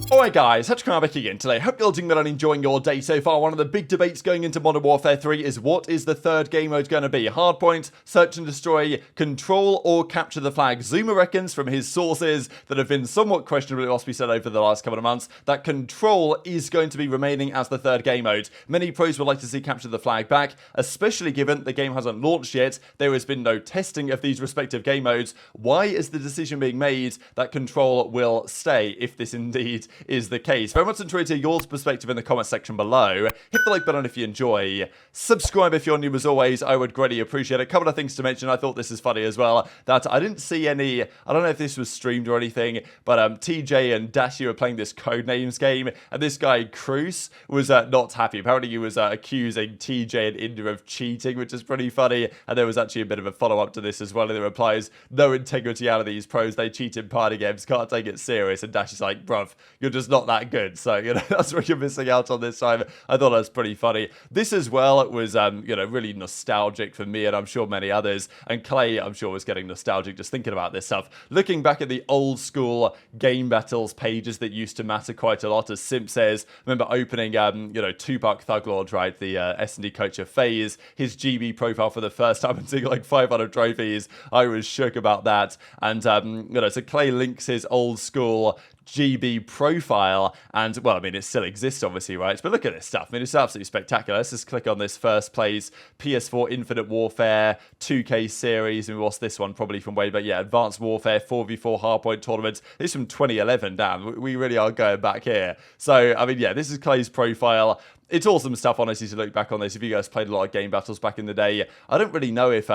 Alright guys, HyDra back again today. Hope you're doing well and enjoying your day so far. One of the big debates going into Modern Warfare 3 is what is the third game mode going to be? Hardpoint, Search and Destroy, Control, or Capture the Flag? ZooMaa reckons from his sources that have been somewhat questionable, it must be said, over the last couple of months, that Control is going to be remaining as the third game mode. Many pros would like to see Capture the Flag back, especially given the game hasn't launched yet. There has been no testing of these respective game modes. Why is the decision being made that Control will stay, if this indeed is the case? Very much enjoyed to hear your perspective in the comment section below. Hit the like button if you enjoy. Subscribe if you're new as always. I would greatly appreciate it. A couple of things to mention. I thought this is funny as well. That I didn't see any, I don't know if this was streamed or anything, but TJ and Dashy were playing this Codenames game, and this guy, Cruz, was not happy. Apparently he was accusing TJ and India of cheating, which is pretty funny, and there was actually a bit of a follow-up to this as well in the replies. No integrity out of these pros. They cheat in party games. Can't take it serious. And Dashy's like, bruv, you're just not that good. So, you know, that's what you're missing out on this time. I thought that was pretty funny. This as well, it was, you know, really nostalgic for me and I'm sure many others. And Clay, I'm sure, was getting nostalgic just thinking about this stuff. Looking back at the old school game battles pages that used to matter quite a lot, as Simp says, remember opening, you know, Tupac Thuglord, right, the S&D coach of FaZe, his GB profile for the first time and seeing like 500 trophies. I was shook about that. And, you know, so Clay links his old school GB profile, and well, I mean, it still exists obviously, right? But look at this stuff. I mean, it's absolutely spectacular. Let's just click on this first place PS4 Infinite Warfare 2K series. And what's this one? Probably from way back. Yeah, Advanced Warfare 4v4 Hardpoint tournaments. This is from 2011. Damn, we really are going back here. So I mean, yeah, this is Clay's profile. It's awesome stuff, honestly, to look back on this. If you guys played a lot of game battles back in the day, I don't really know if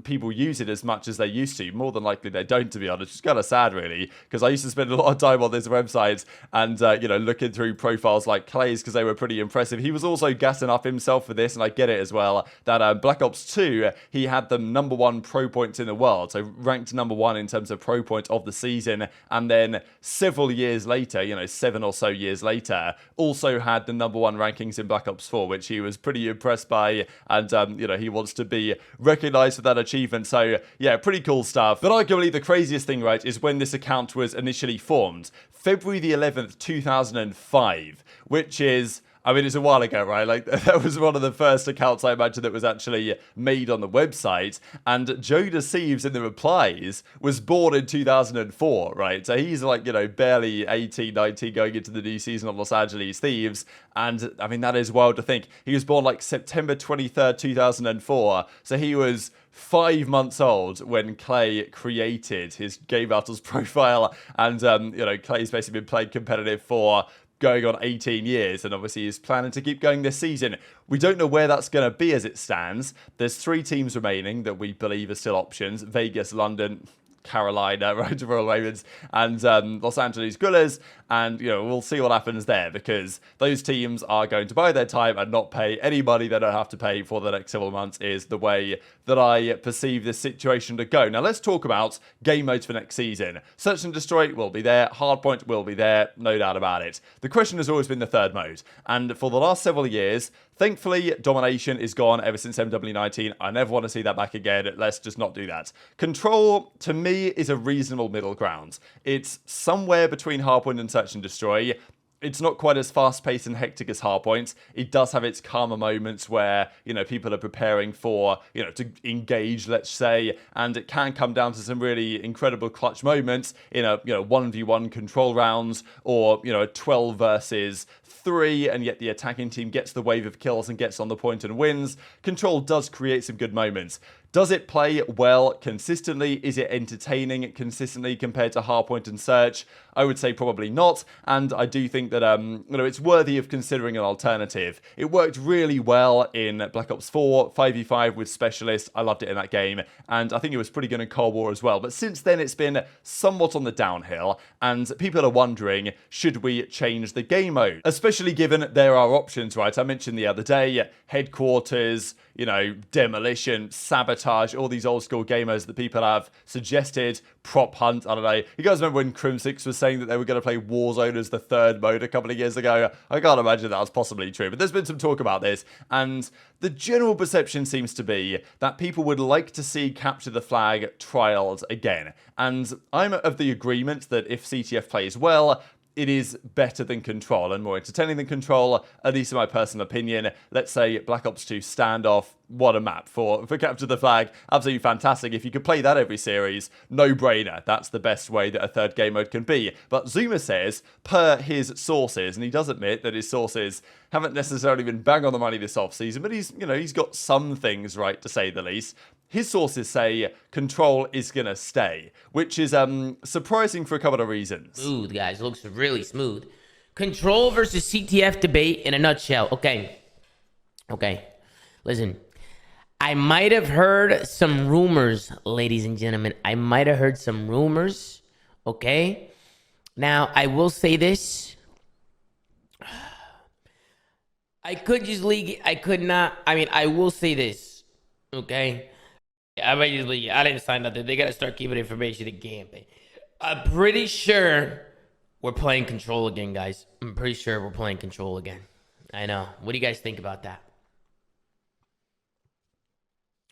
people use it as much as they used to. More than likely they don't, to be honest. It's kind of sad, really, because I used to spend a lot of time on this website and, you know, looking through profiles like Clay's because they were pretty impressive. He was also gassing up himself for this, and I get it as well, that Black Ops 2, he had the #1 pro points in the world, so ranked #1 in terms of pro point of the season, and then several years later, you know, 7 or so years later, also had the #1 rankings in Black Ops 4, which he was pretty impressed by, and, you know, he wants to be recognized for that achievement. So yeah, pretty cool stuff. But arguably the craziest thing, right, is when this account was initially formed, February the 11th 2005, which is, I mean, it's a while ago, right? Like, that was one of the first accounts I imagine that was actually made on the website. And Joe Thieves in the replies was born in 2004, right? So he's like, you know, barely 18, 19 going into the new season of Los Angeles Thieves. And I mean, that is wild to think. He was born like September 23rd, 2004. So he was 5 months old when Clay created his Game Battles profile. And, you know, Clay's basically been playing competitive for going on 18 years, and obviously he's planning to keep going this season. We don't know where that's going to be as it stands. There's 3 teams remaining that we believe are still options: Vegas, London, Carolina, right, Royal Ravens, and Los Angeles Gullers. And, you know, we'll see what happens there, because those teams are going to buy their time and not pay any money they don't have to pay for the next several months, is the way that I perceive this situation to go. Now, let's talk about game modes for next season. Search and Destroy will be there. Hardpoint will be there. No doubt about it. The question has always been the third mode. And for the last several years, thankfully, Domination is gone ever since MW19. I never want to see that back again. Let's just not do that. Control, to me, is a reasonable middle ground. It's somewhere between Hardpoint and Search and Destroy. It's not quite as fast-paced and hectic as Hardpoint. It does have its calmer moments where, you know, people are preparing for, you know, to engage, let's say, and it can come down to some really incredible clutch moments in a, you know, 1v1 control rounds, or, you know, a 12 versus 3, and yet the attacking team gets the wave of kills and gets on the point and wins. Control does create some good moments. Does it play well consistently? Is it entertaining consistently compared to Hardpoint and Search? I would say probably not, and I do think that you know, it's worthy of considering an alternative. It worked really well in Black Ops 4, 5v5 with Specialist. I loved it in that game, and I think it was pretty good in Cold War as well. But since then, it's been somewhat on the downhill, and people are wondering, should we change the game mode? Especially given there are options, right? I mentioned the other day, Headquarters, you know, Demolition, Sabotage, all these old school game modes that people have suggested. Prop Hunt, I don't know. You guys remember when Crim6 was saying that they were going to play Warzone as the third mode a couple of years ago? I can't imagine that was possibly true, but there's been some talk about this, and the general perception seems to be that people would like to see Capture the Flag trials again. And I'm of the agreement that if CTF plays well, it is better than Control and more entertaining than Control, at least in my personal opinion. Let's say Black Ops 2 Standoff, what a map for Capture the Flag. Absolutely fantastic. If you could play that every series, no-brainer. That's the best way that a third game mode can be. But ZooMaa says, per his sources, and he does admit that his sources haven't necessarily been bang on the money this offseason, but he's got some things right, to say the least. His sources say Control is going to stay, which is surprising for a couple of reasons. Smooth, guys. Looks really smooth. Control versus CTF debate in a nutshell. Okay. Listen, I might have heard some rumors, ladies and gentlemen. I might have heard some rumors, okay? Now, I will say this. I could just league it. I could not. I mean, I will say this, okay? I might just league it. I didn't sign nothing. They got to start keeping information in campaign. I'm pretty sure we're playing Control again, guys. I'm pretty sure we're playing Control again. I know. What do you guys think about that?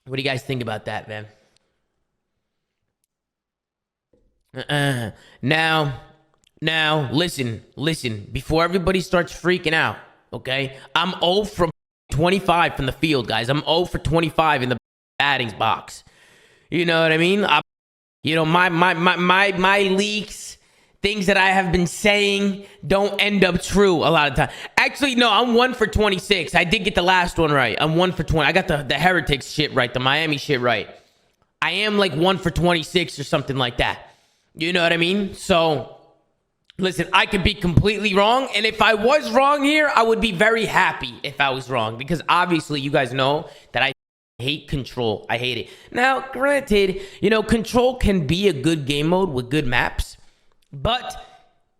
What do you guys think about that, man? Now, listen. Before everybody starts freaking out, okay? I'm 0 from 25 from the field, guys. I'm 0 for 25 in the batting box. You know what I mean? My leaks, things that I have been saying don't end up true a lot of time. Actually, no, I'm 1 for 26. I did get the last one right. I'm 1 for 20. I got the Heretics shit right, the Miami shit right. I am like 1 for 26 or something like that. You know what I mean? So, listen, I could be completely wrong. And if I was wrong here, I would be very happy if I was wrong. Because obviously, you guys know that I hate Control. I hate it. Now, granted, Control can be a good game mode with good maps. But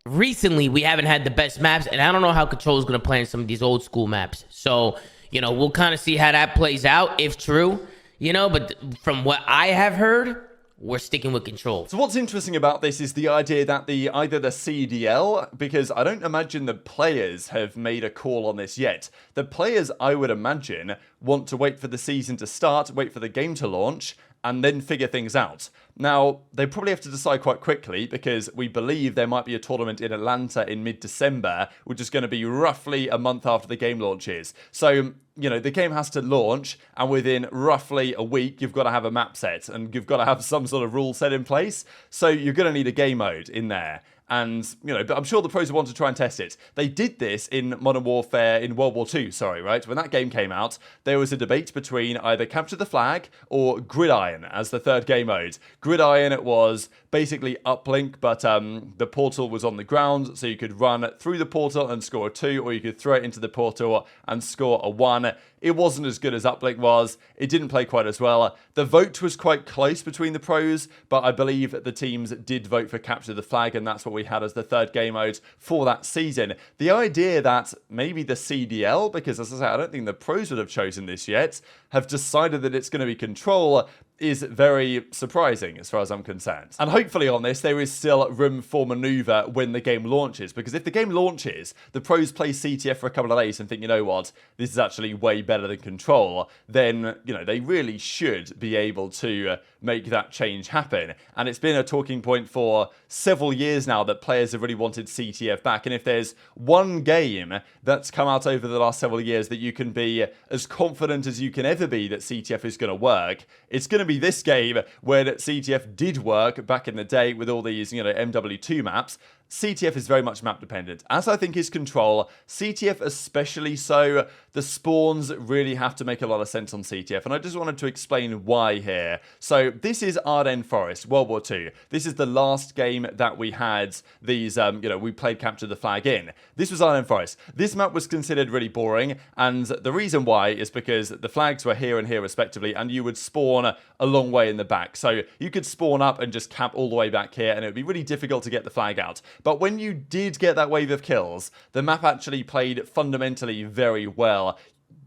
recently, we haven't had the best maps. And I don't know how Control is going to play in some of these old school maps. So, we'll kind of see how that plays out, if true. But from what I have heard, we're sticking with Control. So what's interesting about this is the idea that either the CDL, because I don't imagine the players have made a call on this yet. The players, I would imagine, want to wait for the season to start, wait for the game to launch, and then figure things out. Now, they probably have to decide quite quickly because we believe there might be a tournament in Atlanta in mid-December, which is going to be roughly a month after the game launches. So, the game has to launch, and within roughly a week, you've got to have a map set, and you've got to have some sort of rule set in place. So you're going to need a game mode in there. And, but I'm sure the pros want to try and test it. They did this in Modern Warfare, in World War II, right? When that game came out, there was a debate between either Capture the Flag or Gridiron as the third game mode. Gridiron was basically uplink, but the portal was on the ground, so you could run through the portal and score a 2, or you could throw it into the portal and score a 1. It wasn't as good as uplink was. It didn't play quite as well. The vote was quite close between the pros, but I believe the teams did vote for Capture the Flag, and that's what we had as the third game mode for that season. The idea that maybe the CDL, because as I say, I don't think the pros would have chosen this yet, have decided that it's going to be Control is very surprising as far as I'm concerned. And hopefully on this, there is still room for maneuver when the game launches, because if the game launches, the pros play CTF for a couple of days and think, you know what, this is actually way better than Control, then, they really should be able to make that change happen. And it's been a talking point for several years now that players have really wanted CTF back. And if there's one game that's come out over the last several years that you can be as confident as you can ever be that CTF is going to work, it's going to be this game where CTF did work back in the day with all these, MW2 maps. CTF is very much map dependent, as I think is Control. CTF especially so. The spawns really have to make a lot of sense on CTF, and I just wanted to explain why here. So this is Ardennes Forest, World War II. This is the last game that we had these, we played Capture the Flag in. This was Ardennes Forest. This map was considered really boring, and the reason why is because the flags were here and here respectively, and you would spawn a long way in the back. So you could spawn up and just cap all the way back here, and it would be really difficult to get the flag out. But when you did get that wave of kills, the map actually played fundamentally very well.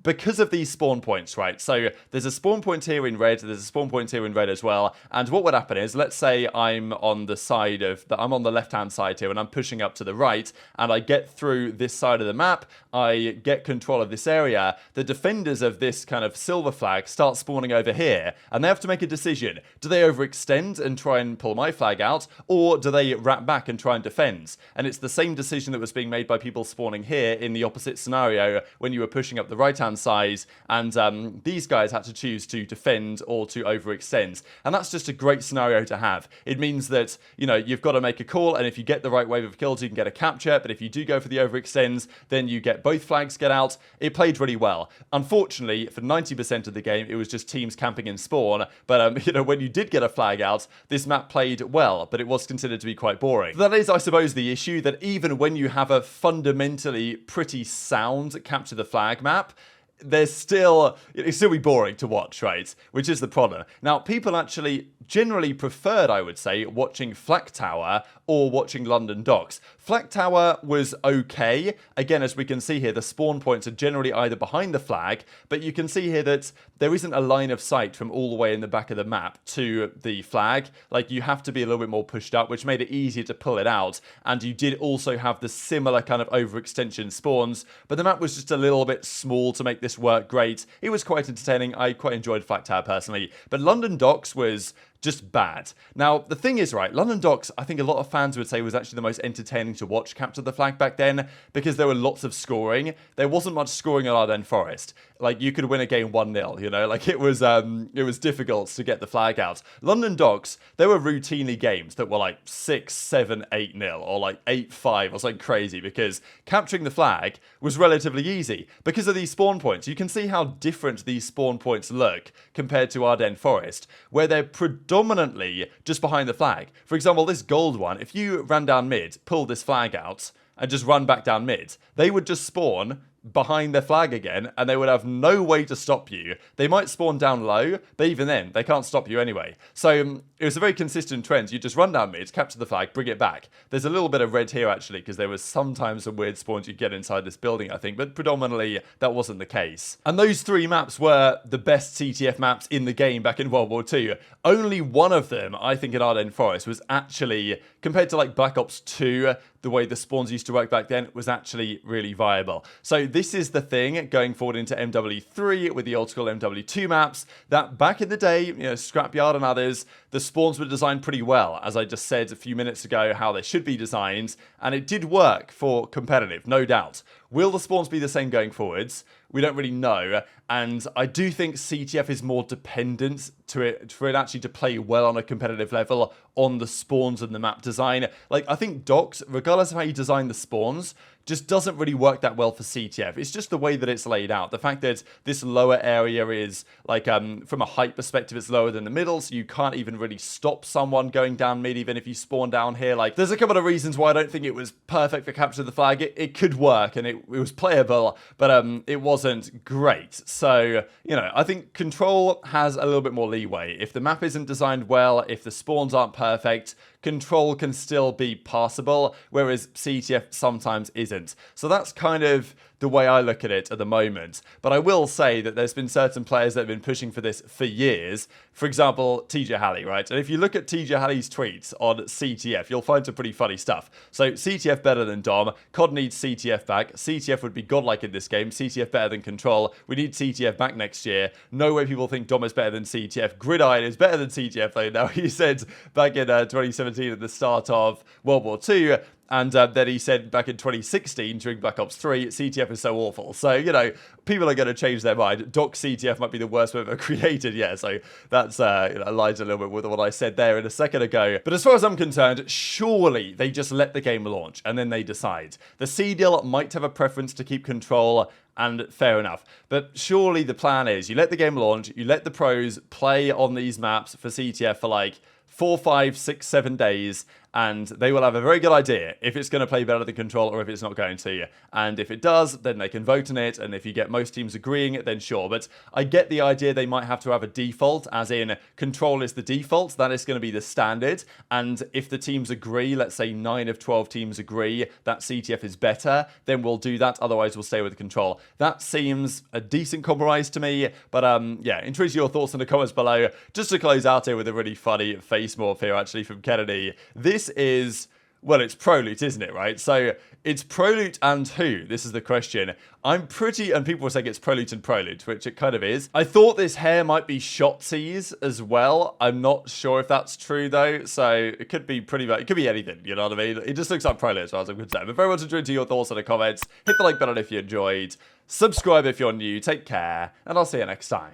because of these spawn points, right? So there's a spawn point here in red, there's a spawn point here in red as well, and what would happen is, let's say I'm on the left-hand side here, and I'm pushing up to the right, and I get through this side of the map, I get control of this area, the defenders of this kind of silver flag start spawning over here, and they have to make a decision. Do they overextend and try and pull my flag out, or do they wrap back and try and defend? And it's the same decision that was being made by people spawning here in the opposite scenario when you were pushing up the right-hand side, and these guys had to choose to defend or to overextend. And that's just a great scenario to have. It means that, you know, you've got to make a call, and if you get the right wave of kills, you can get a capture, but if you do go for the overextends, then you get both flags get out. It played really well. Unfortunately, for 90% of the game, it was just teams camping in spawn, but, you know, when you did get a flag out, this map played well, but it was considered to be quite boring. That is, I suppose, the issue, that even when you have a fundamentally pretty sound capture the flag map, it's still be boring to watch, right? Which is the problem. Now, people actually generally preferred, I would say, watching Flak Tower or watching London Docks. Flak Tower was okay. Again, as we can see here, the spawn points are generally either behind the flag, but you can see here that there isn't a line of sight from all the way in the back of the map to the flag. Like, you have to be a little bit more pushed up, which made it easier to pull it out. And you did also have the similar kind of overextension spawns, but the map was just a little bit small to make this work great. It was quite entertaining. I quite enjoyed Flak Tower personally, but London Docks was just bad. Now, the thing is, right, London Docks, I think a lot of fans would say, was actually the most entertaining to watch capture the flag back then, because there were lots of scoring. There wasn't much scoring at Ardennes Forest. Like, you could win a game 1-0, you know, like it was difficult to get the flag out. London Docks, there were routinely games that were like 6, 7, 8-0, or like 8-5, or something crazy, because capturing the flag was relatively easy. Because of these spawn points, you can see how different these spawn points look compared to Ardennes Forest, where they're predominantly just behind the flag. For example, this gold one, if you ran down mid, pulled this flag out, and just run back down mid, they would just spawn behind their flag again, and they would have no way to stop you. They might spawn down low, but even then, they can't stop you anyway. So it was a very consistent trend. You just run down mid, capture the flag, bring it back. There's a little bit of red here, actually, because there was sometimes some weird spawns you get inside this building, I think, but predominantly that wasn't the case. And those three maps were the best CTF maps in the game back in World War II. Only one of them, I think, in Ardennes Forest was actually, compared to like Black Ops 2, the way the spawns used to work back then, was actually really viable. So this is the thing going forward into MW3 with the old school MW2 maps, that back in the day, you know, Scrapyard and others, the spawns were designed pretty well, as I just said a few minutes ago, how they should be designed, and it did work for competitive, no doubt. Will the spawns be the same going forwards? We don't really know, and I do think CTF is more dependent to it for it actually to play well on a competitive level on the spawns and the map design. Like, I think Docks, regardless of how you design the spawns, just doesn't really work that well for CTF. It's just the way that it's laid out. The fact that this lower area is, like, from a height perspective, it's lower than the middle, so you can't even really stop someone going down mid, even if you spawn down here. Like, there's a couple of reasons why I don't think it was perfect for capture the flag. It could work, and it was playable, but it wasn't great. So, you know, I think Control has a little bit more leeway. If the map isn't designed well, if the spawns aren't perfect, Control can still be passable, whereas CTF sometimes isn't. So that's kind of the way I look at it at the moment. But I will say that there's been certain players that have been pushing for this for years. For example, TJHaLy, right? And if you look at TJHaLy's tweets on CTF, you'll find some pretty funny stuff. So CTF better than Dom. COD needs CTF back. CTF would be godlike in this game. CTF better than Control. We need CTF back next year. No way people think Dom is better than CTF. Gridiron is better than CTF though. Now, he said back in 2017 at the start of World War II, and then he said back in 2016 during Black Ops 3, CTF is so awful. So, you know, people are going to change their mind. Doc CTF might be the worst we've ever created. Yeah, so that's aligns a little bit with what I said there in a second ago. But as far as I'm concerned, surely they just let the game launch and then they decide. The CDL might have a preference to keep Control, and fair enough. But surely the plan is you let the game launch, you let the pros play on these maps for CTF for like 4, 5, 6, 7 days, and they will have a very good idea if it's going to play better than Control or if it's not going to. And if it does, then they can vote on it, and if you get most teams agreeing, then sure. But I get the idea they might have to have a default, as in Control is the default, that is going to be the standard, and if the teams agree, let's say 9 of 12 teams agree that CTF is better, then we'll do that, otherwise we'll stay with Control. That seems a decent compromise to me, but yeah, intrigued your thoughts in the comments below. Just to close out here with a really funny face morph here, actually, from Kennedy. This is, well, it's Proloot, isn't it, right? So it's Proloot and who? This is the question. I'm pretty, and people will say it's Proloot and Proloot, which it kind of is. I thought this hair might be Shotzzy's as well. I'm not sure if that's true, though. So it could be pretty much, it could be anything, you know what I mean? It just looks like Proloot as far as I'm concerned. But very much enjoyed your thoughts in the comments. Hit the like button if you enjoyed. Subscribe if you're new. Take care, and I'll see you next time.